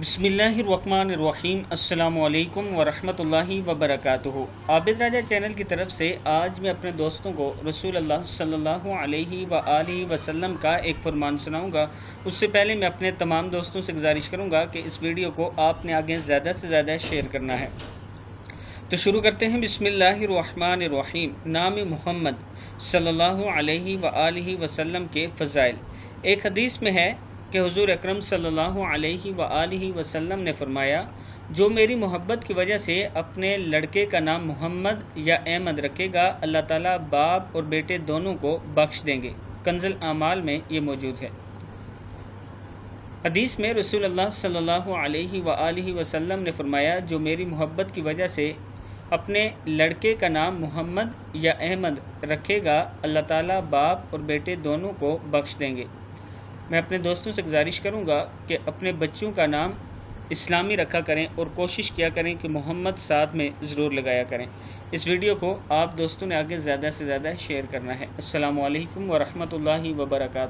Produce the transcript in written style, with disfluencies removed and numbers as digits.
बिस्मिल्लाहिर्रहमानिर्रहीम। अस्सलामु अलैकुम वरहमतुल्लाहि वबरकातुहू। आबिद राजा चैनल की तरफ से आज मैं अपने दोस्तों को रसूल अल्लाह सल्लल्लाहु अलैहि व आलिहि वसल्लम का एक फरमान सुनाऊंगा। उससे पहले मैं अपने तमाम दोस्तों से गुजारिश करूंगा कि इस वीडियो को आपने आगे ज़्यादा से ज़्यादा शेयर करना है। तो शुरू करते हैं। बिस्मिल्लाहिर्रहमानिर्रहीम। नाम मोहम्मद सल्लल्लाहु अलैहि व आलिहि वसल्लम के फ़ज़ाइल। एक हदीस में है कि हुज़ूर अकरम सल्लल्लाहु अलैहि व आलिहि वसल्लम ने फरमाया, जो मेरी मोहब्बत की वजह से अपने लड़के का नाम मोहम्मद या अहमद रखेगा, अल्लाह ताला बाप और बेटे दोनों को बख्श देंगे। कंज़ुल आमाल में ये मौजूद है। हदीस में रसूल अल्लाह सल्लल्लाहु अलैहि व आलिहि वसल्लम ने फरमाया, जो मेरी मोहब्बत की वजह से अपने लड़के का नाम मोहम्मद या अहमद रखेगा, अल्लाह ताला बाप और बेटे दोनों को बख्श देंगे। मैं अपने दोस्तों से गुजारिश करूंगा कि अपने बच्चों का नाम इस्लामी रखा करें और कोशिश किया करें कि मोहम्मद साथ में ज़रूर लगाया करें। इस वीडियो को आप दोस्तों ने आगे ज़्यादा से ज़्यादा शेयर करना है। अस्सलामु अलैकुम वरहमतुल्लाहि वबरकातुहू।